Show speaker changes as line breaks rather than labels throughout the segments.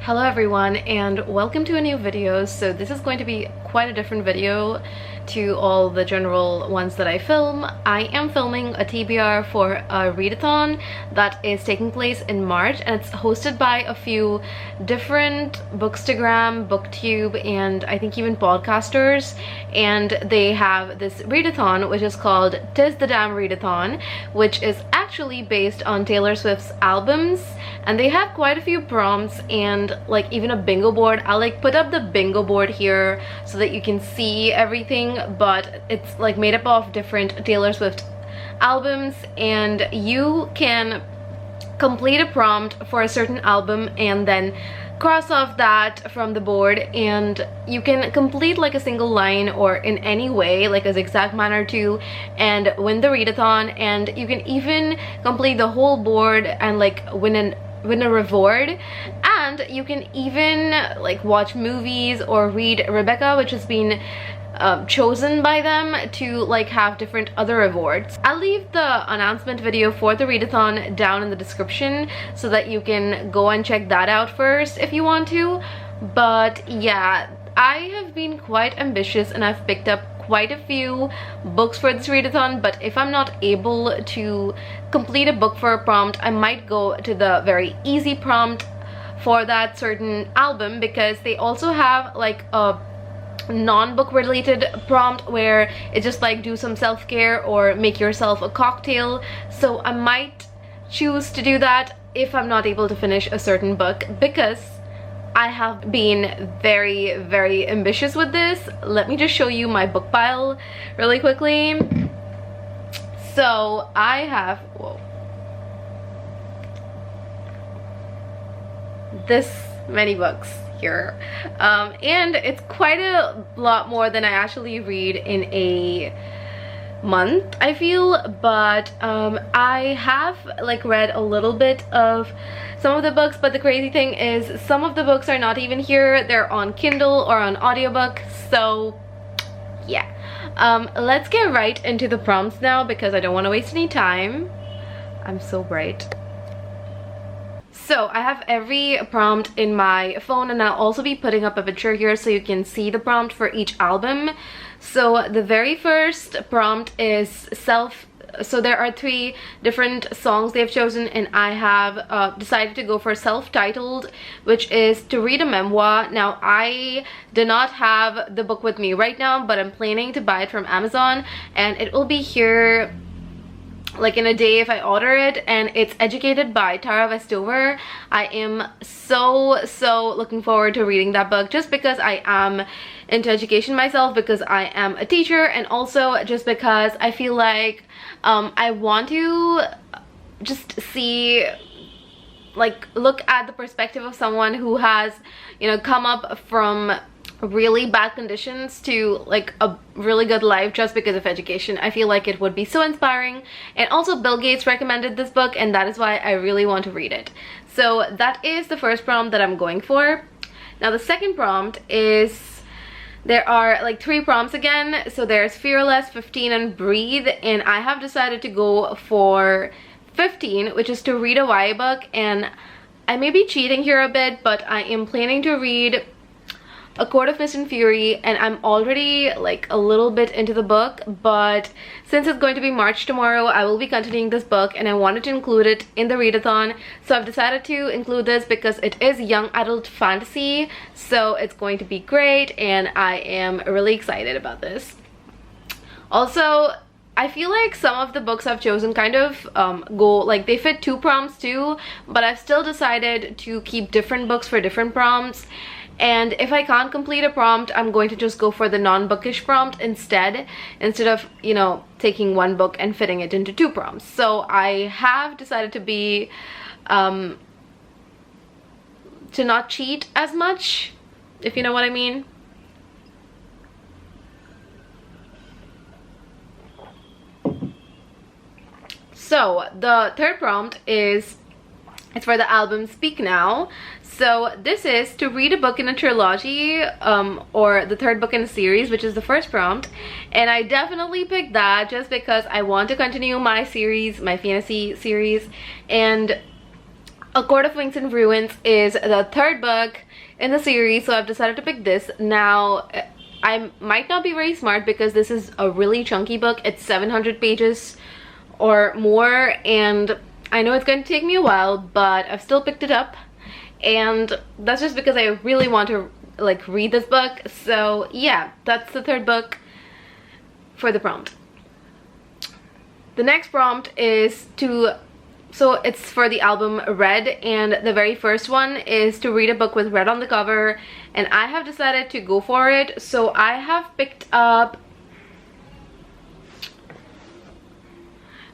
Hello everyone and welcome to a new video. So this is going to be quite a different video to all the general ones that I film. I am filming a TBR for a readathon that is taking place in March, and it's hosted by a few different Bookstagram, Booktube, and I think even podcasters, and they have this readathon which is called Tis the Damn Readathon, which is actually based on Taylor Swift's albums, and they have quite a few prompts and like even a bingo board. I'll like put up the bingo board here so that you can see everything, but it's like made up of different Taylor Swift albums, and you can complete a prompt for a certain album and then cross off that from the board, and you can complete like a single line or in any way, like a zigzag manner too, and win the readathon. And you can even complete the whole board and like win a reward, and you can even like watch movies or read Rebecca, which has been chosen by them to like have different other rewards. I'll leave the announcement video for the readathon down in the description so that you can go and check that out first if you want to. But yeah, I have been quite ambitious and I've picked up quite a few books for this readathon, but if I'm not able to complete a book for a prompt, I might go to the very easy prompt for that certain album, because they also have like a non-book related prompt where it's just like do some self-care or make yourself a cocktail. So I might choose to do that if I'm not able to finish a certain book, because I have been very ambitious with this. Let me just show you my book pile really quickly. So I have, whoa, this many books here, and it's quite a lot more than I actually read in a month, I feel. But I have like read a little bit of some of the books, but the crazy thing is some of the books are not even here. They're on Kindle or on audiobook. So yeah, let's get right into the prompts now because I don't want to waste any time. I'm so bright. So I have every prompt in my phone, and I'll also be putting up a picture here so you can see the prompt for each album. So the very first prompt is so there are 3 different songs they've chosen, and I have decided to go for self-titled, which is to read a memoir. Now I do not have the book with me right now, but I'm planning to buy it from Amazon, and it will be here like in a day if I order it, and it's Educated by Tara Westover. I am so looking forward to reading that book, just because I am into education myself, because I am a teacher, and also just because I feel like I want to just see, like, look at the perspective of someone who has, you know, come up from really bad conditions to like a really good life just because of education. I feel like it would be so inspiring, and also Bill Gates recommended this book, and that is why I really want to read it. So that is the first prompt that I'm going for. Now the second prompt is, there are like 3 prompts again. So there's Fearless, 15, and Breathe, and I have decided to go for 15, which is to read a YA book. And I may be cheating here a bit, but I am planning to read A Court of Mist and Fury, and I'm already like a little bit into the book, but since it's going to be March tomorrow, I will be continuing this book, and I wanted to include it in the readathon. So I've decided to include this because it is young adult fantasy, so it's going to be great, and I am really excited about this. Also, I feel like some of the books I've chosen kind of go like they fit 2 prompts too, but I've still decided to keep different books for different prompts. And if I can't complete a prompt, I'm going to just go for the non-bookish prompt instead of, you know, taking one book and fitting it into 2 prompts. So I have decided to be to not cheat as much, if you know what I mean. So the third prompt is, it's for the album Speak Now. So this is to read a book in a trilogy, or the 3rd book in a series, which is the first prompt. And I definitely picked that just because I want to continue my series, my fantasy series, and A Court of Wings and Bruins is the third book in the series, so I've decided to pick this. Now, I might not be very smart because this is a really chunky book. It's 700 pages or more, and I know it's going to take me a while, but I've still picked it up, and that's just because I really want to like read this book. So yeah, that's the third book for the prompt. The next prompt is it's for the album Red, and the very first one is to read a book with red on the cover, and I have decided to go for it. So I have picked up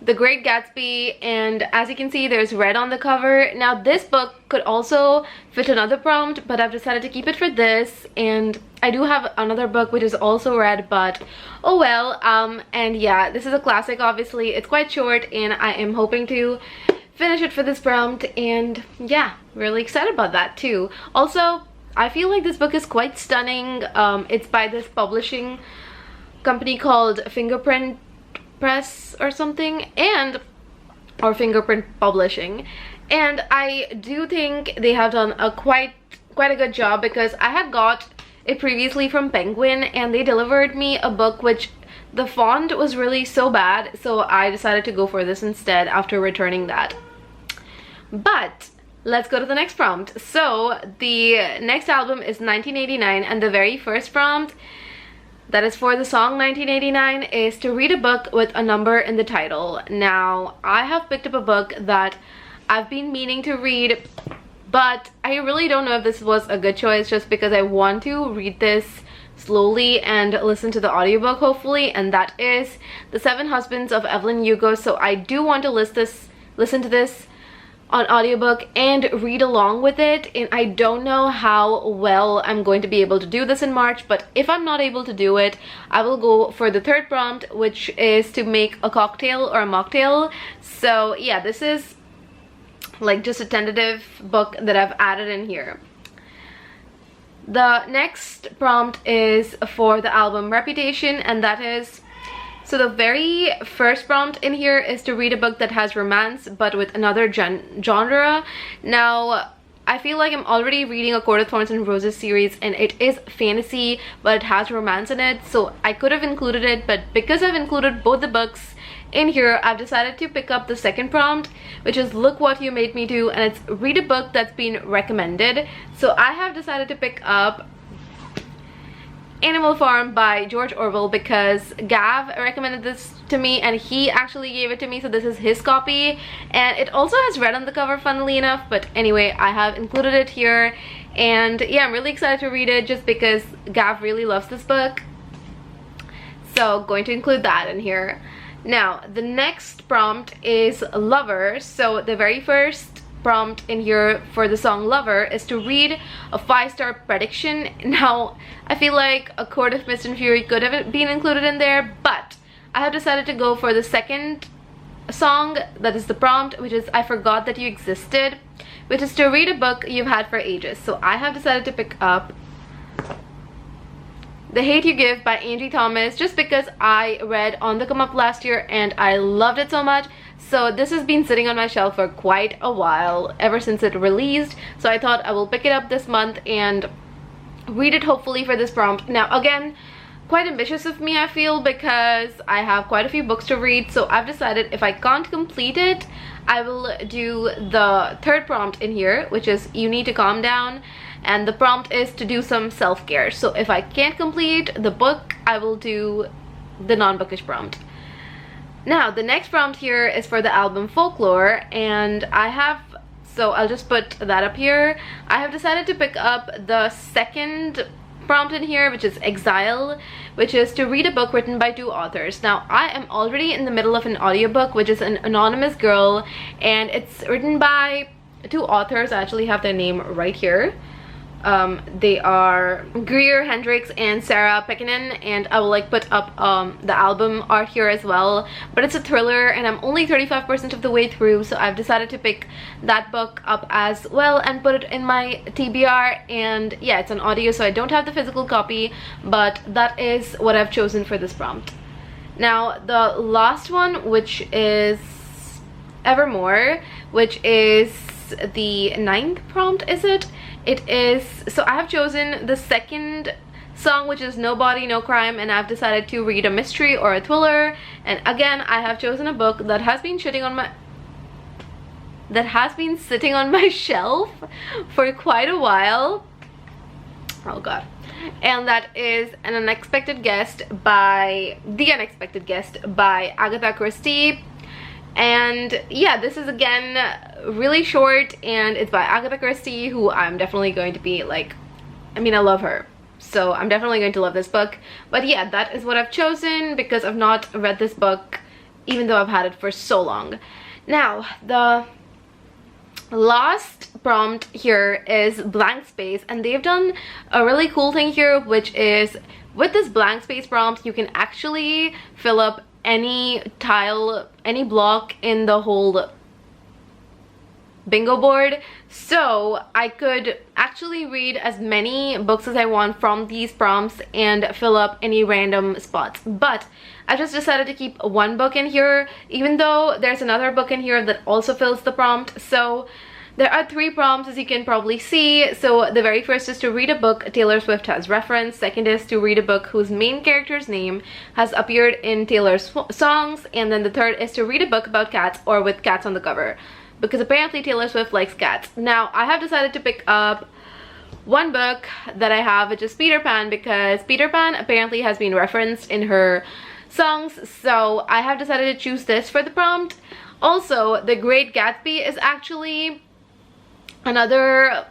The Great Gatsby, and as you can see, there's red on the cover. Now this book could also fit another prompt, but I've decided to keep it for this, and I do have another book which is also red, but oh well. And yeah, this is a classic. Obviously it's quite short, and I am hoping to finish it for this prompt, and yeah, really excited about that too. Also, I feel like this book is quite stunning. It's by this publishing company called Fingerprint Press or something, or Fingerprint Publishing, and I do think they have done a quite a good job, because I had got it previously from Penguin and they delivered me a book which the font was really so bad, so I decided to go for this instead after returning that. But let's go to the next prompt. So the next album is 1989, and the very first prompt that is for the song 1989 is to read a book with a number in the title. Now, I have picked up a book that I've been meaning to read, but I really don't know if this was a good choice, just because I want to read this slowly and listen to the audiobook hopefully, and that is The Seven Husbands of Evelyn Hugo. So I do want to listen to this on audiobook and read along with it, and I don't know how well I'm going to be able to do this in March, but if I'm not able to do it, I will go for the third prompt, which is to make a cocktail or a mocktail. So yeah, this is like just a tentative book that I've added in here. The next prompt is for the album Reputation, and that is, so the very first prompt in here is to read a book that has romance but with another genre. Now, I feel like I'm already reading A Court of Thorns and Roses series, and it is fantasy but it has romance in it, so I could have included it, but because I've included both the books in here, I've decided to pick up the second prompt, which is Look What You Made Me Do, and it's read a book that's been recommended. So I have decided to pick up Animal Farm by George Orwell, because Gav recommended this to me and he actually gave it to me, so this is his copy, and it also has red on the cover, funnily enough. But anyway, I have included it here, and yeah, I'm really excited to read it just because Gav really loves this book, so going to include that in here. Now, the next prompt is Lover. So the very first prompt in here for the song Lover is to read a 5-star prediction. Now, I feel like A Court of Mist and Fury could have been included in there, but I have decided to go for the second song that is the prompt, which is I Forgot That You Existed, which is to read a book you've had for ages. So I have decided to pick up The Hate You Give by Angie Thomas, just because I read On the Come Up last year and I loved it so much. So this has been sitting on my shelf for quite a while, ever since it released. So I thought I will pick it up this month and read it hopefully for this prompt. Now again, quite ambitious of me, I feel, because I have quite a few books to read. So I've decided if I can't complete it, I will do the third prompt in here, which is You Need to Calm Down. And the prompt is to do some self-care. So if I can't complete the book, I will do the non-bookish prompt. Now, the next prompt here is for the album Folklore, and so I'll just put that up here. I have decided to pick up the second prompt in here, which is Exile, which is to read a book written by 2 authors. Now, I am already in the middle of an audiobook, which is An Anonymous Girl, and it's written by 2 authors. I actually have their name right here. They are Greer Hendricks and Sarah Pekkanen, and I will like put up the album art here as well. But it's a thriller and I'm only 35% of the way through, so I've decided to pick that book up as well and put it in my TBR. And yeah, it's an audio, so I don't have the physical copy, but that is what I've chosen for this prompt. Now, the last one, which is Evermore, which is is the 9th prompt, is it? It is, so I have chosen the second song, which is No Body, No Crime, and I've decided to read a mystery or a thriller. And again, I have chosen a book that has been sitting on my shelf for quite a while. Oh god. And that is The Unexpected Guest by Agatha Christie. And yeah, this is again really short, and it's by Agatha Christie, who I'm definitely going to be like, I mean, I love her, so I'm definitely going to love this book. But yeah, that is what I've chosen because I've not read this book even though I've had it for so long. Now, the last prompt here is blank space, and they've done a really cool thing here, which is with this blank space prompt you can actually fill up any tile, any block in the whole bingo board. So I could actually read as many books as I want from these prompts and fill up any random spots. But I just decided to keep one book in here, even though there's another book in here that also fills the prompt. So there are 3 prompts, as you can probably see. So the very first is to read a book Taylor Swift has referenced. Second is to read a book whose main character's name has appeared in Taylor's songs. And then the third is to read a book about cats or with cats on the cover, because apparently Taylor Swift likes cats. Now, I have decided to pick up one book that I have, which is Peter Pan, because Peter Pan apparently has been referenced in her songs. So I have decided to choose this for the prompt. Also, The Great Gatsby is actually another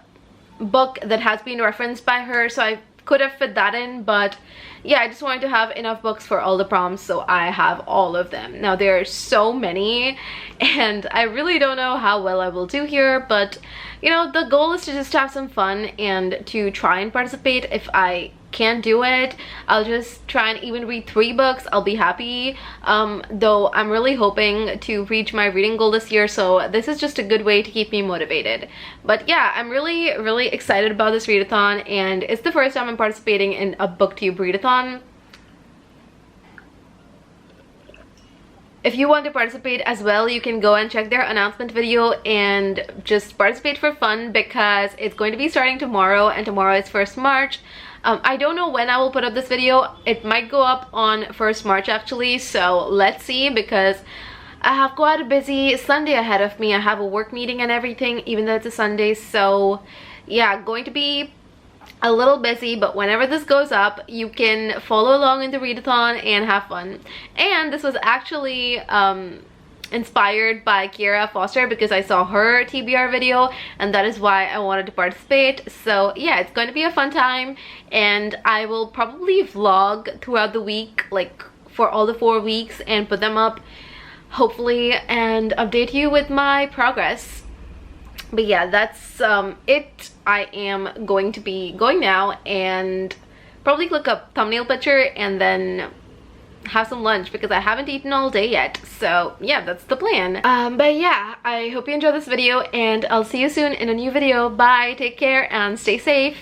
book that has been referenced by her, so I could have fit that in. But yeah, I just wanted to have enough books for all the prompts, so I have all of them. Now, there are so many, and I really don't know how well I will do here, but you know, the goal is to just have some fun and to try and participate. If I can't do it, I'll just try and even read 3 books. I'll be happy. Though I'm really hoping to reach my reading goal this year, so this is just a good way to keep me motivated. But yeah, I'm really excited about this readathon, and it's the first time I'm participating in a booktube readathon. If you want to participate as well, you can go and check their announcement video and just participate for fun, because it's going to be starting tomorrow, and tomorrow is 1st March. I don't know when I will put up this video. It might go up on 1st March actually, so let's see, because I have quite a busy Sunday ahead of me. I have a work meeting and everything, even though it's a Sunday. So yeah, going to be a little busy, but whenever this goes up, you can follow along in the readathon and have fun. And this was actually inspired by Ciara Foster, because I saw her TBR video, and that is why I wanted to participate. So yeah, it's going to be a fun time, and I will probably vlog throughout the week, like for all the 4 weeks, and put them up hopefully and update you with my progress. But yeah, that's it. I am going to be going now and probably click a thumbnail picture and then have some lunch, because I haven't eaten all day yet. So yeah, that's the plan. But yeah, I hope you enjoyed this video, and I'll see you soon in a new video. Bye, take care, and stay safe.